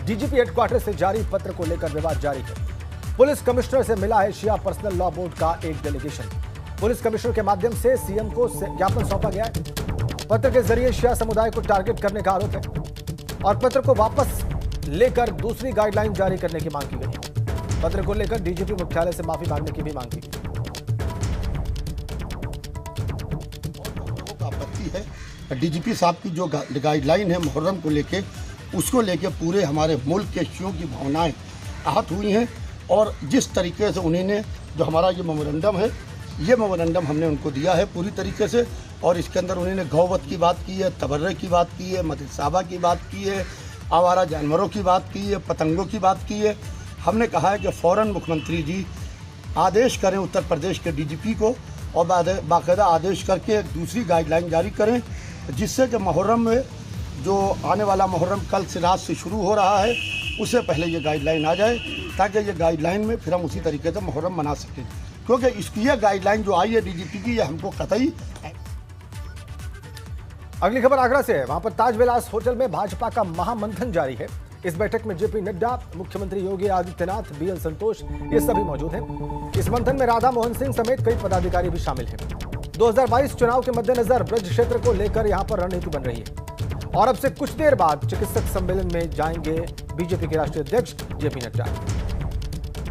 DGP headquarter से जारी पत्र को लेकर विवाद जारी है। पुलिस कमिश्नर से मिला है शिया पर्सनल लॉ बोर्ड का एक डेलीगेशन। पुलिस कमिश्नर के माध्यम से सीएम को ज्ञापन सौंपा गया है। पत्र के जरिए शिया समुदाय को टारगेट करने का आरोप है और पत्र को वापस लेकर दूसरी गाइडलाइन जारी करने की मांग की गई। पत्र को लेकर डीजीपी मुख्यालय से माफी मांगने की भी मांग की गई। आपत्ति है डीजीपी साहब की जो गाइडलाइन है मुहर्रम को लेके, उसको लेके पूरे हमारे मुल्क के शियों की भावनाएं आहत हुई हैं। और जिस तरीके से उन्होंने जो हमारा ये मेमोरेंडम है, ये मेमोरेंडम हमने उनको दिया है पूरी तरीके से, और इसके अंदर उन्होंने गौवत की बात की है, तबर्रे की बात की है, मदरसाबा की बात की है, आवारा जानवरों की बात की है, पतंगों की बात की है। हमने कहा है कि फ़ौरन मुख्यमंत्री जी आदेश करें उत्तर प्रदेश के डीजीपी को और बाकायदा आदेश करके दूसरी गाइडलाइन जारी करें, जिससे कि मुहर्रम में जो आने वाला मुहर्रम कल से रात से शुरू हो रहा है, उससे पहले ये गाइडलाइन आ जाए, ताकि ये गाइडलाइन में फिर हम उसी तरीके से मुहर्रम मना सकें। क्योंकि इसकी ये गाइडलाइन जो आई है डीजीपी की, ये हमको कतई। अगली खबर आगरा से है। वहां पर ताज विलास होटल में भाजपा का महामंथन जारी है। इस बैठक में जेपी नड्डा, मुख्यमंत्री योगी आदित्यनाथ, बीएल संतोष, ये सभी मौजूद हैं। इस मंथन में राधा मोहन सिंह समेत कई पदाधिकारी भी शामिल हैं। 2022 चुनाव के मद्देनजर ब्रज क्षेत्र को लेकर यहां पर रणनीति बन रही है और अब से कुछ देर बाद चिकित्सक सम्मेलन में जाएंगे बीजेपी के राष्ट्रीय अध्यक्ष जेपी नड्डा।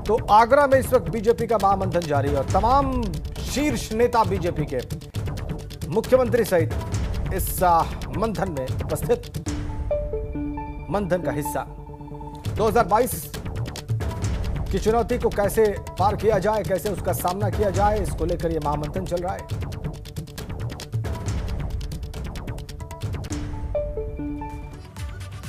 तो आगरा में इस वक्त बीजेपी का महामंथन जारी है और तमाम शीर्ष नेता बीजेपी के, मुख्यमंत्री सहित इस मंथन में उपस्थित, मंथन का हिस्सा। 2022 की चुनौती को कैसे पार किया जाए, कैसे उसका सामना किया जाए, इसको लेकर यह महामंथन चल रहा है।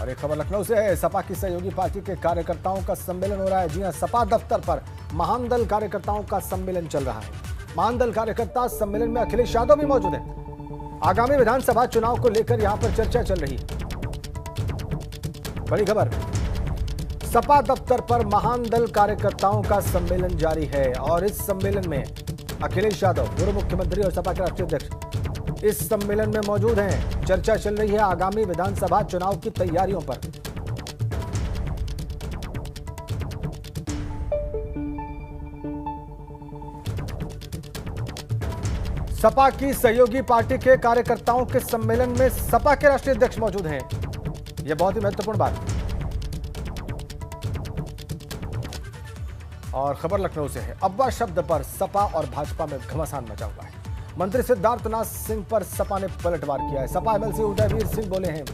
और एक खबर लखनऊ से है। सपा की सहयोगी पार्टी के कार्यकर्ताओं का सम्मेलन हो रहा है। जी हां, सपा दफ्तर पर महान दल कार्यकर्ताओं का सम्मेलन चल रहा है। महान दल कार्यकर्ता सम्मेलन में अखिलेश यादव भी मौजूद हैं। आगामी विधानसभा चुनाव को लेकर यहां पर चर्चा चल रही है। बड़ी खबर, सपा दफ्तर पर महान दल कार्यकर्ताओं का सम्मेलन जारी है और इस सम्मेलन में अखिलेश यादव, पूर्व मुख्यमंत्री और सपा के राष्ट्रीय अध्यक्ष, इस सम्मेलन में मौजूद हैं। चर्चा चल रही है आगामी विधानसभा चुनाव की तैयारियों पर। सपा की सहयोगी पार्टी के कार्यकर्ताओं के सम्मेलन में सपा के राष्ट्रीय अध्यक्ष मौजूद हैं। यह बहुत ही महत्वपूर्ण बात। और खबर लखनऊ से है। अब्बा शब्द पर सपा और भाजपा में घमासान मचा हुआ है। मंत्री सिद्धार्थनाथ सिंह पर सपा ने पलटवार किया है। सपा एमएलसी उदयवीर सिंह बोले हैं,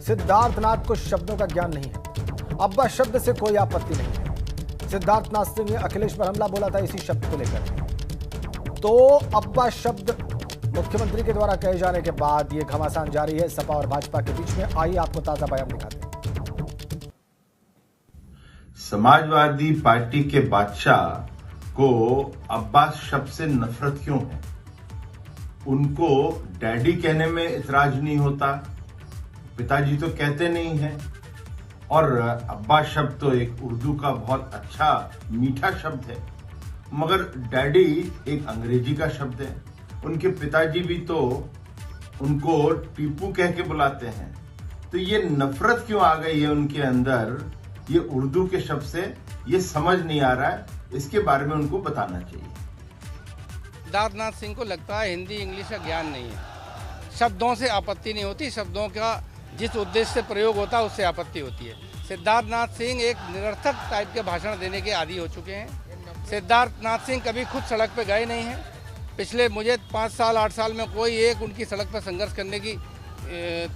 सिद्धार्थनाथ को शब्दों का ज्ञान नहीं है, अब्बा शब्द से कोई आपत्ति नहीं है। सिद्धार्थनाथ सिंह ने अखिलेश पर हमला बोला था इसी शब्द को लेकर। तो अब्बा शब्द मुख्यमंत्री के द्वारा कहे जाने के बाद ये घमासान जारी है सपा और भाजपा के बीच में। आइए आपको ताजा बयान दिखाते हैं। समाजवादी पार्टी के बादशाह को अब्बास शब्द से नफरत क्यों है? उनको डैडी कहने में इतराज नहीं होता, पिताजी तो कहते नहीं हैं। और अब्बास शब्द तो एक उर्दू का बहुत अच्छा मीठा शब्द है, मगर डैडी एक अंग्रेजी का शब्द है। उनके पिताजी भी तो उनको टीपू कह के बुलाते हैं। तो ये नफरत क्यों आ गई है उनके अंदर ये उर्दू के शब्द से, ये समझ नहीं आ रहा है। इसके बारे में उनको बताना चाहिए। सिद्धार्थनाथ सिंह को लगता है हिंदी इंग्लिश का ज्ञान नहीं है। शब्दों से आपत्ति नहीं होती, शब्दों का जिस उद्देश्य से प्रयोग होता है उससे आपत्ति होती है। सिद्धार्थनाथ सिंह एक निरर्थक टाइप के भाषण देने के आदी हो चुके हैं। सिद्धार्थनाथ सिंह कभी खुद सड़क पे गए नहीं हैं। पिछले मुझे 5 साल 8 साल में कोई एक उनकी सड़क पर संघर्ष करने की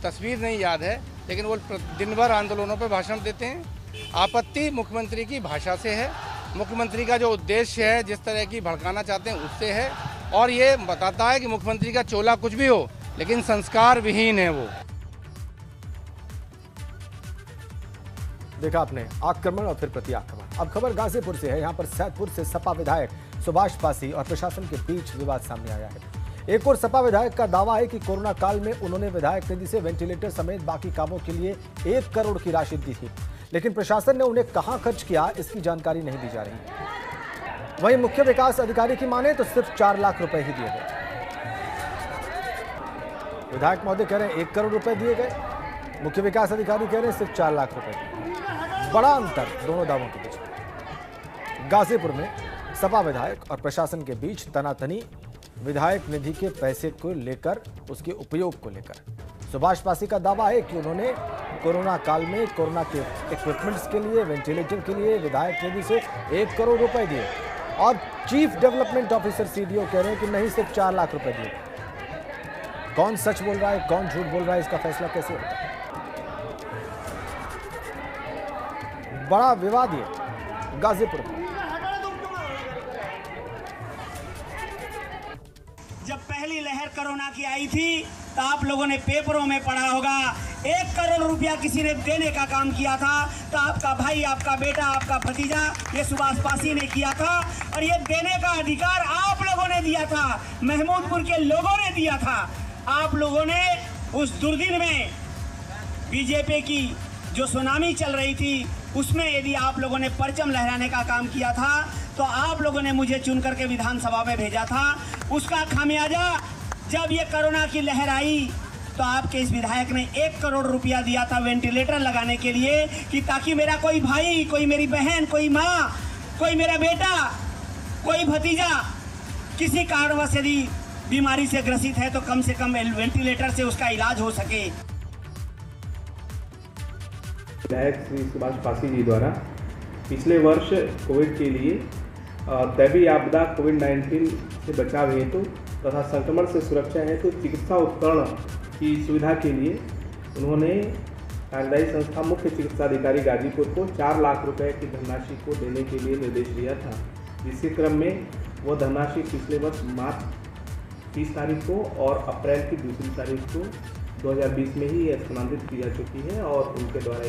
तस्वीर नहीं याद है, लेकिन वो दिन भर आंदोलनों पर भाषण देते हैं। आपत्ति मुख्यमंत्री की भाषा से है, मुख्यमंत्री का जो उद्देश्य है, जिस तरह की भड़काना चाहते हैं उससे है। और ये बताता है कि मुख्यमंत्री का चोला कुछ भी हो लेकिन संस्कार विहीन है वो। देखा आपने आक्रमण और फिर प्रति आक्रमण। अब खबर गाजीपुर से है। यहाँ पर सैदपुर से सपा विधायक सुभाष पासी और प्रशासन के बीच विवाद सामने आया है। एक और सपा विधायक का दावा है कि कोरोना काल में उन्होंने विधायक निधि से वेंटिलेटर समेत बाकी कामों के लिए 1 करोड़ की राशि दी थी, लेकिन प्रशासन ने उन्हें कहां खर्च किया इसकी जानकारी नहीं दी जा रही। वहीं मुख्य विकास अधिकारी की माने तो सिर्फ 4 लाख रुपए ही दिए गए। विधायक महोदय कह रहे हैं 1 करोड़ रुपए दिए गए, मुख्य विकास अधिकारी कह रहे हैं सिर्फ 4 लाख रुपए। बड़ा अंतर दोनों दावों के बीच। गाजीपुर में सपा विधायक और प्रशासन के बीच तनातनी विधायक निधि के पैसे को लेकर, उसके उपयोग को लेकर। सुभाष पासी का दावा है कि उन्होंने कोरोना काल में कोरोना के इक्विपमेंट्स के लिए, वेंटिलेटर के लिए विधायक निधि से 1 करोड़ रुपए दिए और चीफ डेवलपमेंट ऑफिसर सीडीओ कह रहे हैं कि नहीं, सिर्फ 4 लाख रुपए दिए। कौन सच बोल रहा है, कौन झूठ बोल रहा है, इसका फैसला कैसे होगा? बड़ा विवाद ये गाजीपुर में। जब पहली लहर कोरोना की आई थी तो आप लोगों ने पेपरों में पढ़ा होगा 1 करोड़ रुपया किसी ने देने का काम किया था, तो आपका भाई, आपका बेटा, आपका भतीजा, ये सुभाष पासी ने किया था। और ये देने का अधिकार आप लोगों ने दिया था, महमूदपुर के लोगों ने दिया था। आप लोगों ने उस दुर्दिन में बीजेपी की जो सुनामी चल रही थी उसमें यदि आप लोगों ने परचम लहराने का काम किया था तो आप लोगों ने मुझे चुन करके विधानसभा में भेजा था। उसका खामियाजा जब ये कोरोना की लहर आई तो आपके इस विधायक ने 1 करोड़ रुपया दिया था वेंटिलेटर लगाने के लिए, कि ताकि मेरा कोई भाई, कोई मेरी बहन, कोई माँ, कोई मेरा बेटा, कोई भतीजा किसी कारणवश यदि बीमारी से ग्रसित है तो कम से कम वेंटिलेटर से उसका इलाज हो सके। विधायक श्री सुभाष पासी जी द्वारा पिछले वर्ष कोविड के लिए दैवीय आपदा कोविड-19 से बचाव हेतु तथा संक्रमण से सुरक्षा हेतु चिकित्सा उपकरण की सुविधा के लिए उन्होंने कार्यदायी संस्था मुख्य चिकित्सा अधिकारी गाजीपुर को 4 लाख रुपए की धनराशि को देने के लिए निर्देश दिया था, जिसके क्रम में वह धनराशि पिछले वर्ष मार्च 30 तारीख को और अप्रैल की 2 तारीख को 2020 में ही स्थानांतरित की जा चुकी है और उनके द्वारा